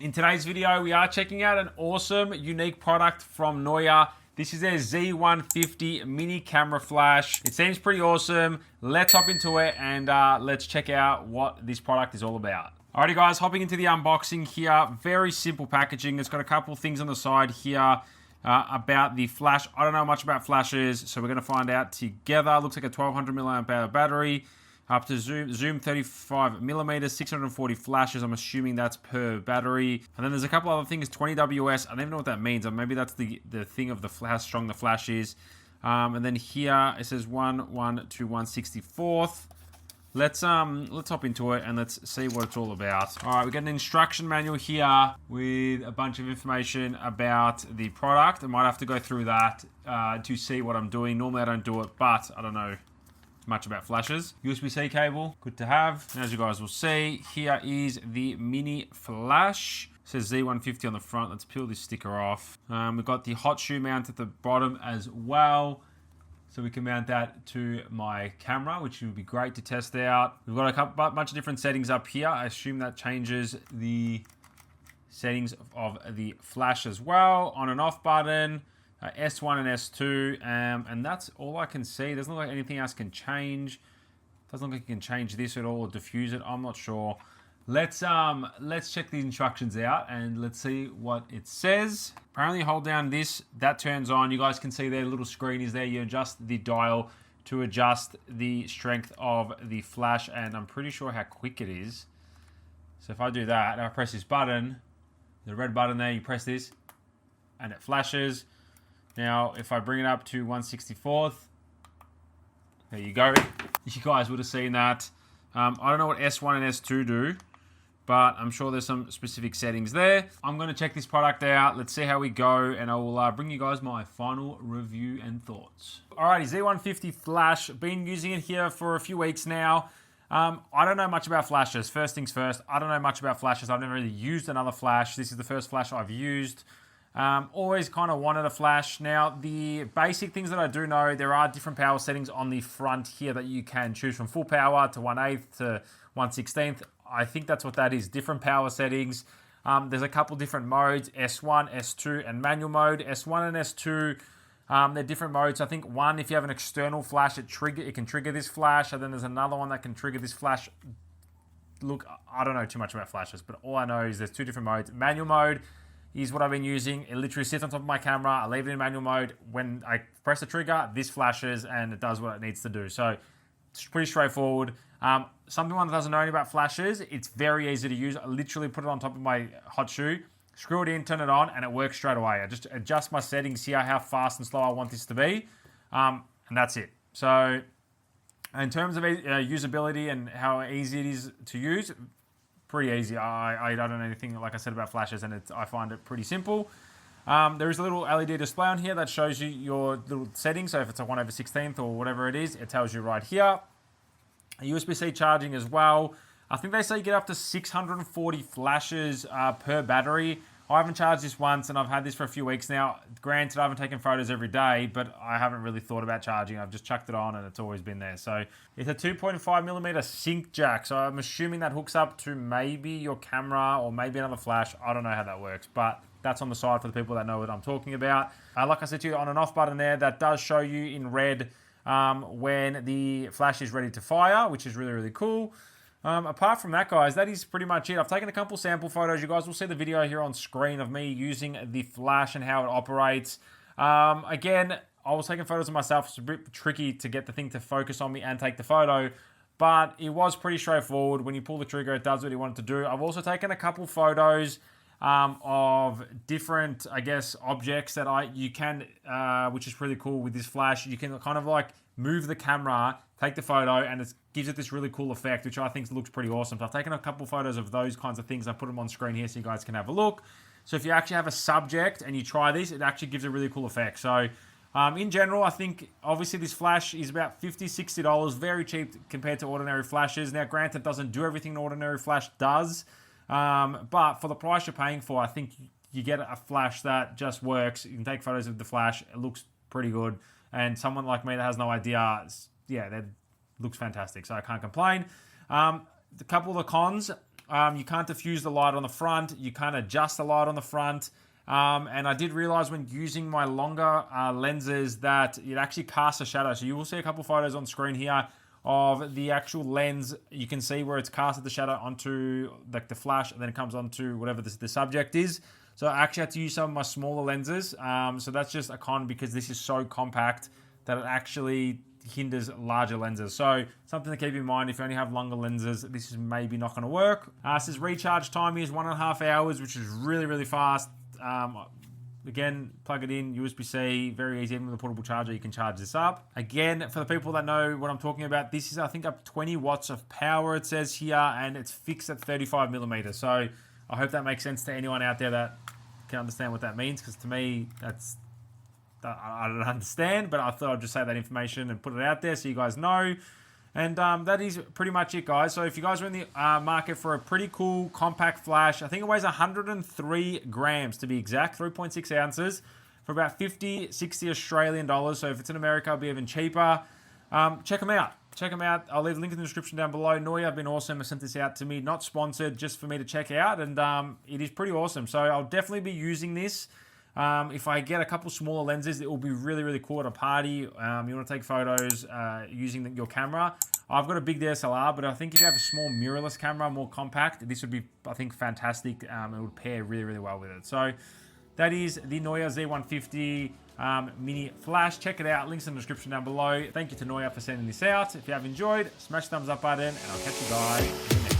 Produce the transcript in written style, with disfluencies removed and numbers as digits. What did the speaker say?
In today's video, we are checking out an awesome, unique product from Neewer. This is their Z150 mini camera flash. It seems pretty awesome. Let's hop into it and let's check out what this product is all about. Alrighty guys, hopping into the unboxing here. Very simple packaging. It's got a couple of things on the side here about the flash. I don't know much about flashes, so we're going to find out together. Looks like a 1200 milliamp hour battery. Up to zoom 35 millimeters, 640 flashes. I'm assuming that's per battery. And then there's a couple other things, 20 WS. I don't even know what that means. Maybe that's the thing of how strong the flash is. And then here it says 1 to 1/64. Let's hop into it and let's see what it's all about. All right, we got an instruction manual here with a bunch of information about the product. I might have to go through that to see what I'm doing. Normally I don't do it, but I don't know much about flashes. USB-C cable, good to have. And as you guys will see, here is the mini flash. It says Z150 on the front. Let's peel this sticker off. We've got the hot shoe mount at the bottom as well. So we can mount that to my camera, which would be great to test out. We've got a bunch of different settings up here. I assume that changes the settings of the flash as well. On and off button. S1 and S2, and that's all I can see. Doesn't look like anything else can change. Doesn't look like you can change this at all or diffuse it. I'm not sure. Let's check these instructions out and let's see what it says. Apparently, hold down this. That turns on. You guys can see their little screen is there. You adjust the dial to adjust the strength of the flash, and I'm pretty sure how quick it is. So if I do that, and I press this button, the red button there, you press this, and it flashes. Now, if I bring it up to 1/64th, there you go. You guys would have seen that. I don't know what S1 and S2 do, but I'm sure there's some specific settings there. I'm going to check this product out. Let's see how we go, and I will bring you guys my final review and thoughts. Alrighty, Z150 flash. Been using it here for a few weeks now. I don't know much about flashes. First things first, I don't know much about flashes. I've never really used another flash. This is the first flash I've used. Always kind of wanted a flash. Now, the basic things that I do know, there are different power settings on the front here that you can choose from full power to 1/8 to 1/16. I think that's what that is, different power settings. There's a couple different modes, S1, S2, and manual mode. S1 and S2, they're different modes. I think one, if you have an external flash, it can trigger this flash, and then there's another one that can trigger this flash. Look, I don't know too much about flashes, but all I know is there's two different modes. Manual mode is what I've been using. It literally sits on top of my camera. I leave it in manual mode. When I press the trigger, this flashes and it does what it needs to do. So it's pretty straightforward. Someone that doesn't know anything about flashes, it's very easy to use. I literally put it on top of my hot shoe, screw it in, turn it on, and it works straight away. I just adjust my settings here, how fast and slow I want this to be, and that's it. So in terms of usability and how easy it is to use, pretty easy. I don't know anything, like I said, about flashes, and I find it pretty simple. There is a little LED display on here that shows you your little settings. So if it's a 1/16 or whatever it is, it tells you right here. USB-C charging as well. I think they say you get up to 640 flashes per battery. I haven't charged this once, and I've had this for a few weeks now. Granted, I haven't taken photos every day, but I haven't really thought about charging. I've just chucked it on, and it's always been there. So it's a 2.5 millimeter sync jack. So I'm assuming that hooks up to maybe your camera or maybe another flash. I don't know how that works, but that's on the side for the people that know what I'm talking about. Like I said to you, on and off button there, that does show you in red when the flash is ready to fire, which is really, really cool. Apart from that, guys, that is pretty much it. I've taken a couple sample photos. You guys will see the video here on screen of me using the flash and how it operates. Again, I was taking photos of myself. It's a bit tricky to get the thing to focus on me and take the photo, but it was pretty straightforward. When you pull the trigger, it does what you want it to do. I've also taken a couple photos of different, I guess, objects that you can, which is pretty cool with this flash. You can kind of like move the camera, take the photo, and it gives it this really cool effect, which I think looks pretty awesome. So I've taken a couple photos of those kinds of things. I put them on screen here so you guys can have a look. So if you actually have a subject and you try this, it actually gives a really cool effect. So in general, I think obviously this flash is about $50, $60, very cheap compared to ordinary flashes. Now, granted, it doesn't do everything an ordinary flash does, but for the price you're paying for, I think you get a flash that just works. You can take photos of the flash. It looks pretty good. And someone like me that has no idea, yeah, that looks fantastic. So I can't complain. A couple of the cons, You can't diffuse the light on the front. You can't adjust the light on the front. And I did realize when using my longer lenses that it actually casts a shadow. So you will see a couple photos on screen here of the actual lens. You can see where it's casted the shadow onto like the flash, and then it comes onto whatever the subject is. So I actually had to use some of my smaller lenses. So that's just a con because this is so compact that it actually hinders larger lenses. So something to keep in mind if you only have longer lenses, this is maybe not going to work. It says recharge time is 1.5 hours, which is really, really fast. Again, plug it in, USB-C, very easy. Even with a portable charger, you can charge this up. Again, for the people that know what I'm talking about, this is, I think, up 20 watts of power, it says here, and it's fixed at 35 millimeters. So I hope that makes sense to anyone out there that can understand what that means, because to me, I don't understand, but I thought I'd just say that information and put it out there so you guys know. And that is pretty much it, guys. So if you guys are in the market for a pretty cool compact flash, I think it weighs 103 grams to be exact, 3.6 ounces, for about 50, 60 Australian dollars. So if it's in America, it'll be even cheaper. Check them out. Check them out. I'll leave a link in the description down below. Neewer have been awesome. They sent this out to me, not sponsored, just for me to check out. And it is pretty awesome. So I'll definitely be using this. If I get a couple smaller lenses, it will be really, really cool at a party. You want to take photos using your camera. I've got a big DSLR, but I think if you have a small mirrorless camera, more compact, this would be, I think, fantastic. It would pair really, really well with it. So that is the Neewer Z150 mini flash. Check it out. Links in the description down below. Thank you to Neewer for sending this out. If you have enjoyed, smash the thumbs up button, and I'll catch you guys in the next one.